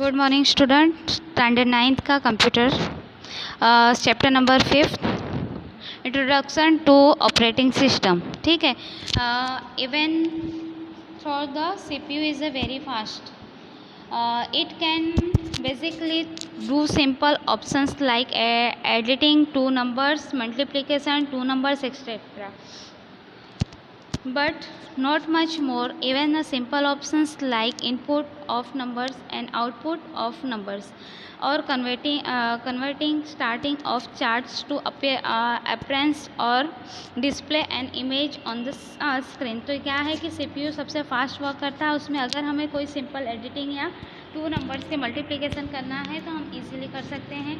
Good morning student, standard 9th का computer chapter number 5 introduction to operating system. ठीक है। Even for the CPU is a very fast, it can basically do simple options like editing two numbers, multiplication two numbers, etc. But not much more. Even the simple options like input of numbers and output of numbers, or converting starting of charts to appearance or display an image on the screen। तो क्या है कि CPU सबसे fast work करता है। उसमें अगर हमें कोई सिंपल एडिटिंग या टू नंबर्स के मल्टीप्लिकेशन करना है तो हम इजीली कर सकते हैं।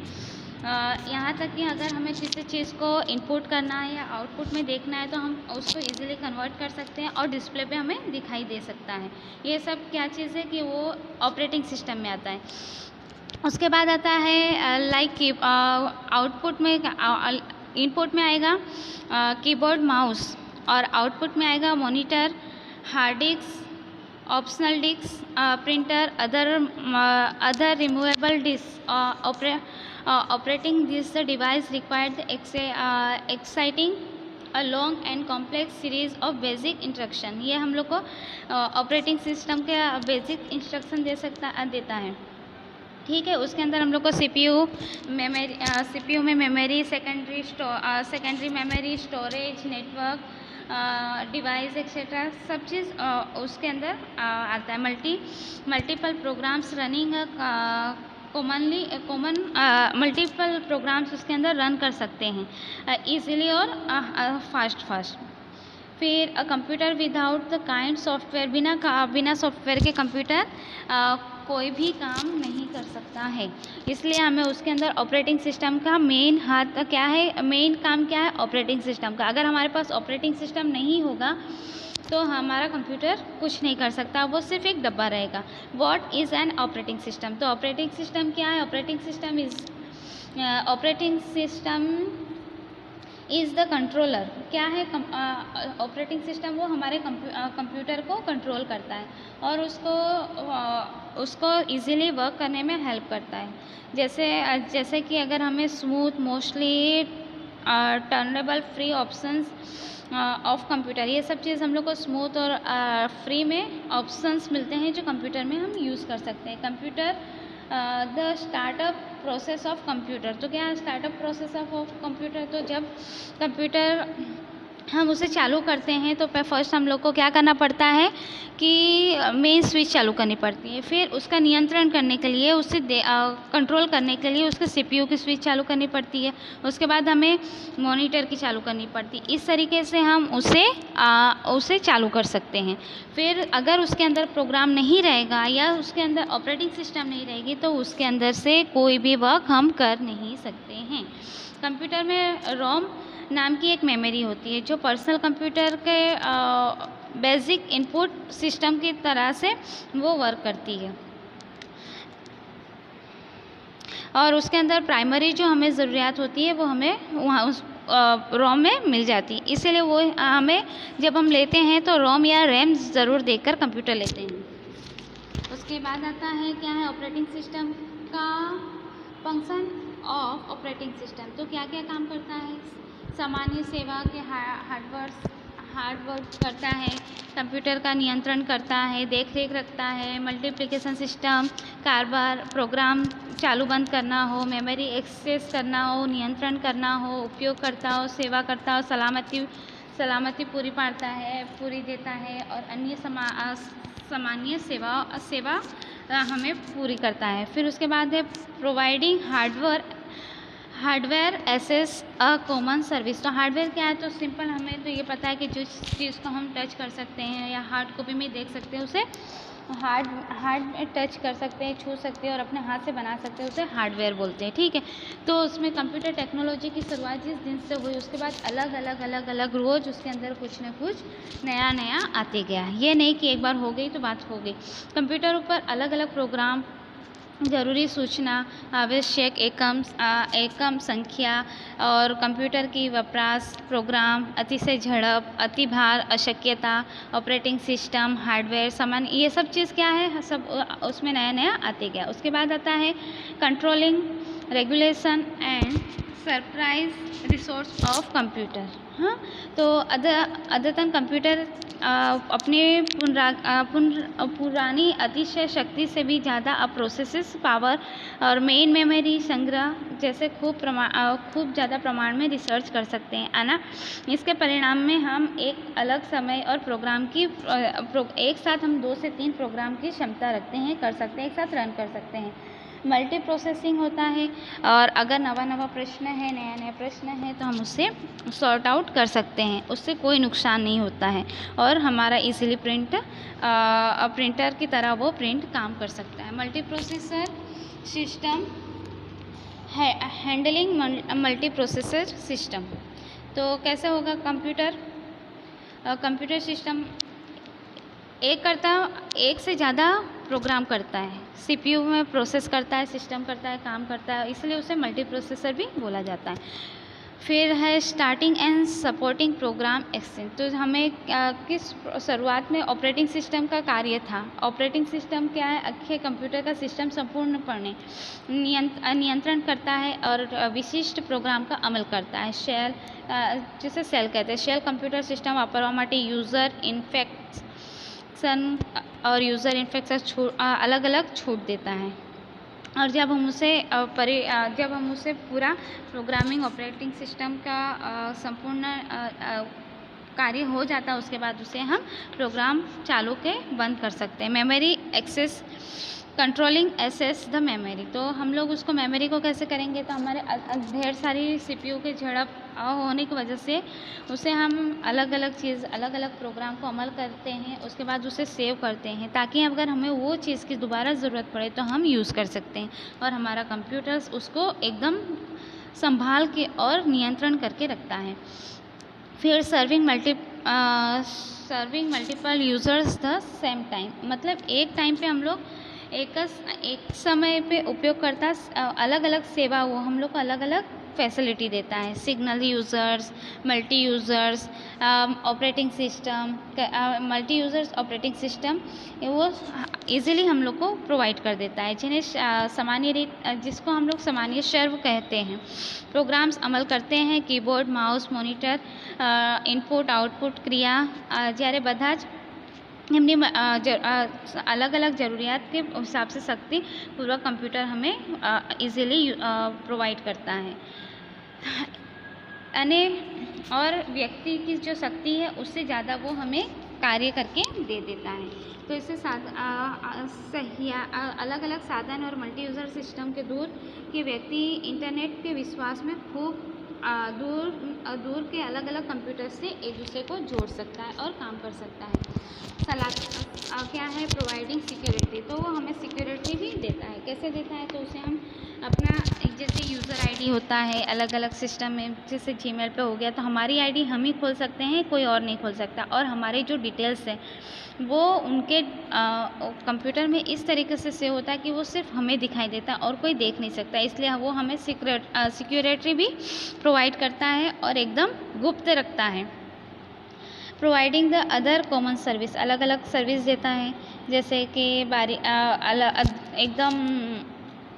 यहाँ तक कि अगर हमें किसी चीज़ को इनपुट करना है या आउटपुट में देखना है तो हम उसको इजीली कन्वर्ट कर सकते हैं और डिस्प्ले पे हमें दिखाई दे सकता है। ये सब क्या चीज़ है कि वो ऑपरेटिंग सिस्टम में आता है। उसके बाद आता है लाइक आउटपुट में, इनपुट में आएगा कीबोर्ड, माउस, और आउटपुट में आएगा monitor, hard disk, optional disk, printer, other removable disk. Operating this device required exciting a long and complex series of basic instruction। ये हम लोग को ऑपरेटिंग सिस्टम के बेसिक इंस्ट्रक्शन देता है। ठीक है। उसके अंदर हम लोग को सीपीयू में memory, secondary memory, storage, network device etcetera सब चीज़ उसके अंदर आता है। Multiple programs running common multiple programs उसके अंदर रन कर सकते हैं इजीली और फास्ट। फिर computer without the kind software, बिना सॉफ्टवेयर के कंप्यूटर कोई भी काम नहीं कर सकता है। इसलिए हमें उसके अंदर ऑपरेटिंग सिस्टम का मेन हाथ क्या है, मेन काम क्या है ऑपरेटिंग सिस्टम का। अगर हमारे पास ऑपरेटिंग सिस्टम नहीं होगा तो हमारा कंप्यूटर कुछ नहीं कर सकता, वो सिर्फ एक डब्बा रहेगा। What is an operating system? तो ऑपरेटिंग सिस्टम क्या है? Operating system is the controller. क्या है ऑपरेटिंग सिस्टम? वो हमारे कंप्यूटर को कंट्रोल करता है और उसको इजीली वर्क करने में हेल्प करता है। जैसे कि अगर हमें smooth, mostly टर्नेबल, free options of computer, ये सब चीज़ हम लोग को स्मूथ और फ्री में ऑप्शंस मिलते हैं जो कंप्यूटर में हम यूज़ कर सकते हैं। Computer the startup process of computer. तो क्या है स्टार्टअप प्रोसेस ऑफ कंप्यूटर? तो जब कंप्यूटर हम उसे चालू करते हैं तो फर्स्ट हम लोग को क्या करना पड़ता है कि मेन स्विच चालू करनी पड़ती है। फिर उसका नियंत्रण करने के लिए, उसे कंट्रोल करने के लिए उसके सीपीयू की स्विच चालू करनी पड़ती है। उसके बाद हमें मॉनिटर की चालू करनी पड़ती है। इस तरीके से हम उसे चालू कर सकते हैं। फिर अगर उसके अंदर प्रोग्राम नहीं रहेगा या उसके अंदर ऑपरेटिंग सिस्टम नहीं रहेगी तो उसके अंदर से कोई भी वर्क हम कर नहीं सकते हैं। कंप्यूटर में रोम नाम की एक मेमोरी होती है जो पर्सनल कंप्यूटर के बेसिक इनपुट सिस्टम की तरह से वो वर्क करती है और उसके अंदर प्राइमरी जो हमें ज़रूरियात होती है वो हमें वहाँ उस रोम में मिल जाती है। इसीलिए वो हमें जब हम लेते हैं तो रोम या रैम ज़रूर देकर कंप्यूटर लेते हैं। उसके बाद आता है क्या है ऑपरेटिंग सिस्टम का फंक्शन ऑफ ऑपरेटिंग सिस्टम। तो क्या क्या काम करता है? सामान्य सेवा के हार्डवर्क करता है, कंप्यूटर का नियंत्रण करता है, देख रेख रखता है, मल्टीप्लिकेशन सिस्टम, कारोबार, प्रोग्राम चालू बंद करना हो, मेमोरी एक्सेस करना हो, नियंत्रण करना हो, उपयोग करता हो, सेवा करता हो, सलामती पूरी देता है और अन्य सामान्य सेवा हमें पूरी करता है। फिर उसके बाद है providing hardware access a common service. तो हार्डवेयर क्या है? तो सिंपल हमें तो ये पता है कि जो चीज़ को हम टच कर सकते हैं या हार्ड कॉपी में देख सकते हैं उसे हार्ड में टच कर सकते हैं, छू सकते हैं और अपने हाथ से बना सकते हैं, उसे हार्डवेयर बोलते हैं। ठीक है। तो उसमें कंप्यूटर टेक्नोलॉजी की शुरुआत जिस दिन से हुई उसके बाद अलग रोज़ उसके अंदर कुछ न कुछ नया आते गया। ये नहीं कि एक बार हो गई तो बात हो गई। कंप्यूटर ऊपर अलग अलग प्रोग्राम ज़रूरी सूचना, आवश्यक एकम संख्या और कंप्यूटर की वपराश, प्रोग्राम, अतिशय झड़प, अति भार, अशक्यता, ऑपरेटिंग सिस्टम, हार्डवेयर, सामान, ये सब चीज़ क्या है, सब उसमें नया नया आते गया। उसके बाद आता है controlling, regulation and surprise resource of computer. हाँ, तो अद्यतन कंप्यूटर अपने पुरानी अतिशय शक्ति से भी ज़्यादा अब प्रोसेसेस पावर और मेन मेमोरी संग्रह जैसे खूब ज़्यादा प्रमाण में रिसर्च कर सकते हैं, है ना। इसके परिणाम में हम एक अलग समय और प्रोग्राम की एक साथ हम 2 से 3 प्रोग्राम की क्षमता रखते हैं, कर सकते हैं, एक साथ रन कर सकते हैं। मल्टी प्रोसेसिंग होता है, और अगर नवा प्रश्न है, नया नया प्रश्न है, तो हम उससे सॉर्ट आउट कर सकते हैं, उससे कोई नुकसान नहीं होता है, और हमारा इजीली प्रिंटर की तरह वो प्रिंट काम कर सकता है। Multi processor system handling multi processor system. तो कैसे होगा कंप्यूटर सिस्टम एक से ज़्यादा प्रोग्राम करता है, सीपीयू में प्रोसेस करता है, सिस्टम करता है, काम करता है, इसलिए उसे मल्टी प्रोसेसर भी बोला जाता है। फिर है starting and supporting program exchange. तो हमें किस शुरुआत में ऑपरेटिंग सिस्टम का कार्य था। ऑपरेटिंग सिस्टम क्या है, अच्छे कंप्यूटर का सिस्टम संपूर्णपणे नियंत्रण करता है और विशिष्ट प्रोग्राम का अमल करता है। शेल, जिसे शेल कहते हैं, शेल कंप्यूटर सिस्टम वापरवा माटे यूज़र इन्फेक्शन और यूज़र इन्फेक्शन अलग अलग छूट देता है। और जब हम उसे पूरा प्रोग्रामिंग ऑपरेटिंग सिस्टम का संपूर्ण कार्य हो जाता है, उसके बाद उसे हम प्रोग्राम चालू के बंद कर सकते हैं। Memory access, controlling access the memory. तो हम लोग उसको मेमोरी को कैसे करेंगे, तो हमारे ढेर सारी सीपीयू के झड़प होने की वजह से उसे हम अलग अलग प्रोग्राम को अमल करते हैं, उसके बाद उसे सेव करते हैं, ताकि अगर हमें वो चीज़ की दोबारा ज़रूरत पड़े तो हम यूज़ कर सकते हैं, और हमारा कंप्यूटर्स उसको एकदम संभाल के और नियंत्रण करके रखता है। फिर serving multiple users the same time. मतलब एक टाइम पे हम लोग एक समय पे उपयोगकर्ता अलग अलग सेवा वो हम लोग को अलग अलग फैसिलिटी देता है। Signal users, multi users operating system, multi users operating system वो इजीली हम लोग को प्रोवाइड कर देता है, जिन्हें जिसको हम लोग सामान्य सर्व कहते हैं। प्रोग्राम्स अमल करते हैं, keyboard, mouse, monitor, input output क्रिया, જ્યારે બધા જ एमनी अलग अलग ज़रूरियात के हिसाब से शक्ति पूर्वक कंप्यूटर हमें इजीली प्रोवाइड करता है। और व्यक्ति की जो शक्ति है उससे ज़्यादा वो हमें कार्य करके दे देता है। तो इससे अलग अलग साधन और मल्टी यूज़र सिस्टम के दूर के व्यक्ति इंटरनेट के विश्वास में खूब दूर के अलग अलग कंप्यूटर से एक दूसरे को जोड़ सकता है और काम कर सकता है। क्या है, प्रोवाइडिंग सिक्योरिटी। तो वो हमें सिक्योरिटी भी देता है। कैसे देता है, तो उसे हम अपना जैसे यूज़र आईडी होता है अलग अलग सिस्टम में, जैसे जीमेल पे हो गया, तो हमारी आईडी हम ही खोल सकते हैं, कोई और नहीं खोल सकता, और हमारे जो डिटेल्स हैं वो उनके कंप्यूटर में इस तरीके से सेव होता है कि वो सिर्फ हमें दिखाई देता है और कोई देख नहीं सकता। इसलिए वो हमें सिक्योरिटी भी प्रोवाइड करता है और एकदम गुप्त रखता है। Providing the other common service, अलग अलग सर्विस देता है, जैसे कि एकदम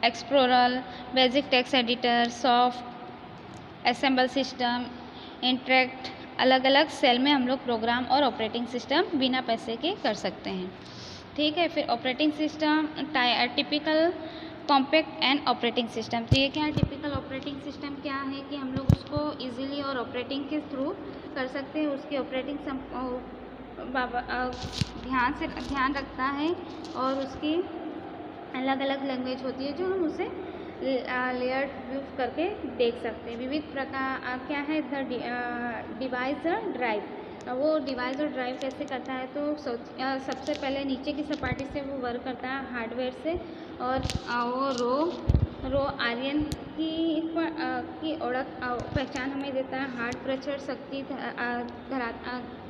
explorer, basic text editor, soft assemble system, interact, अलग अलग सेल में हम लोग प्रोग्राम और ऑपरेटिंग सिस्टम बिना पैसे के कर सकते हैं। ठीक है। फिर operating system, typical compact and operating system. तो ये क्या है, टिपिकल ऑपरेटिंग सिस्टम क्या है कि हम लोग उसको इजीली और ऑपरेटिंग के थ्रू कर सकते हैं। उसकी ऑपरेटिंग ध्यान रखता है और उसकी अलग अलग लैंग्वेज होती है जो हम उसे लेयर्ड व्यू करके देख सकते हैं। विविध प्रकार क्या है, डिवाइस और ड्राइव। वो डिवाइस और ड्राइव कैसे करता है, तो सबसे पहले नीचे की सपाटी से वो वर्क करता है हार्डवेयर से, और वो रो आर्यन की पहचान हमें देता है। हार्ड प्रेशर शक्ति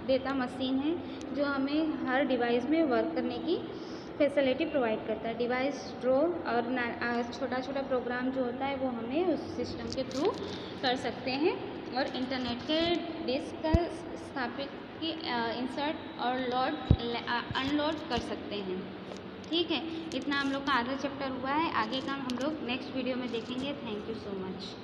देता मशीन है जो हमें हर डिवाइस में वर्क करने की फैसिलिटी प्रोवाइड करता है। डिवाइस ड्रॉ और छोटा छोटा प्रोग्राम जो होता है वो हमें उस सिस्टम के थ्रू कर सकते हैं। और इंटरनेट के डिस्क का स्थापित की इंसर्ट और अनलोड कर सकते हैं। ठीक है, इतना हम लोग का आधा चैप्टर हुआ है। आगे का हम लोग नेक्स्ट वीडियो में देखेंगे। Thank you so much.